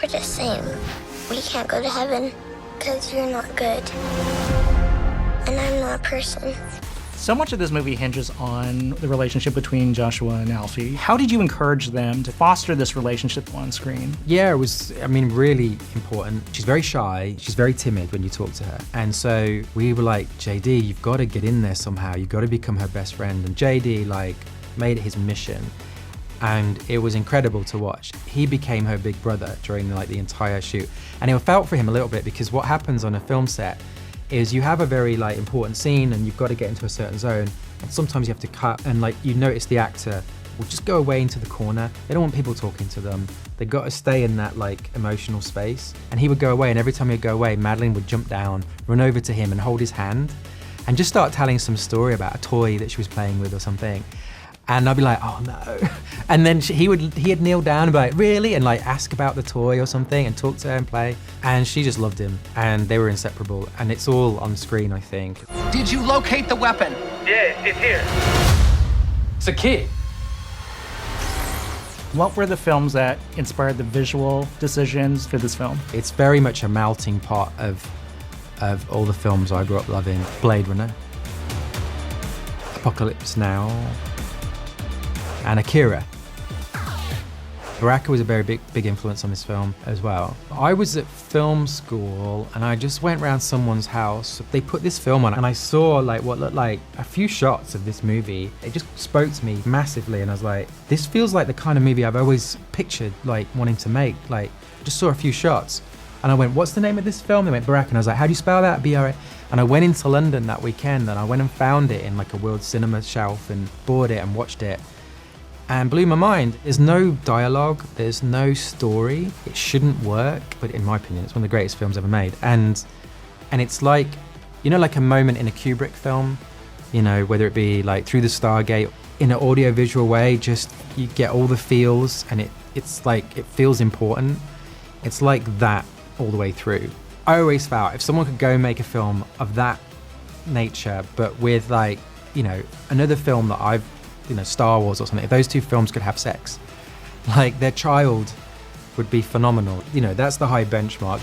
We're the same. We can't go to heaven because you're not good. And I'm not a person. So much of this movie hinges on the relationship between Joshua and Alfie. How did you encourage them to foster this relationship on screen? Yeah, it was, really important. She's very shy, she's very timid when you talk to her. And so we were like, JD, you've got to get in there somehow. You've got to become her best friend. And JD made it his mission. And it was incredible to watch. He became her big brother during the entire shoot. And it felt for him a little bit because what happens on a film set is you have a very important scene and you've got to get into a certain zone, and sometimes you have to cut, and you notice the actor will just go away into the corner. They don't want people talking to them. They got to stay in that emotional space. And he would go away, and every time he'd go away, Madeline would jump down, run over to him and hold his hand and just start telling some story about a toy that she was playing with or something. And I'd be like, oh no. And then he'd kneel down and be like, really? And ask about the toy or something and talk to her and play. And she just loved him and they were inseparable. And it's all on screen, I think. Did you locate the weapon? Yeah, it's here. It's a key. What were the films that inspired the visual decisions for this film? It's very much a melting pot of all the films I grew up loving. Blade Runner, Apocalypse Now, and Akira. Baraka was a very big influence on this film as well. I was at film school and I just went around someone's house. They put this film on and I saw what looked like a few shots of this movie. It just spoke to me massively and I was like, this feels like the kind of movie I've always pictured wanting to make. I just saw a few shots and I went, what's the name of this film? They went, Baraka. And I was like, how do you spell that? B-R-A. And I went into London that weekend and I went and found it in a World Cinema shelf and bought it and watched it. And blew my mind. There's no dialogue, there's no story. It shouldn't work, but in my opinion, it's one of the greatest films ever made. And it's like a moment in a Kubrick film, whether it be Through the Stargate, in an audio-visual way, just you get all the feels and it feels important. It's like that all the way through. I always felt if someone could go and make a film of that nature, but with another film that I've Star Wars or something, if those two films could have sex, their child would be phenomenal. That's the high benchmark.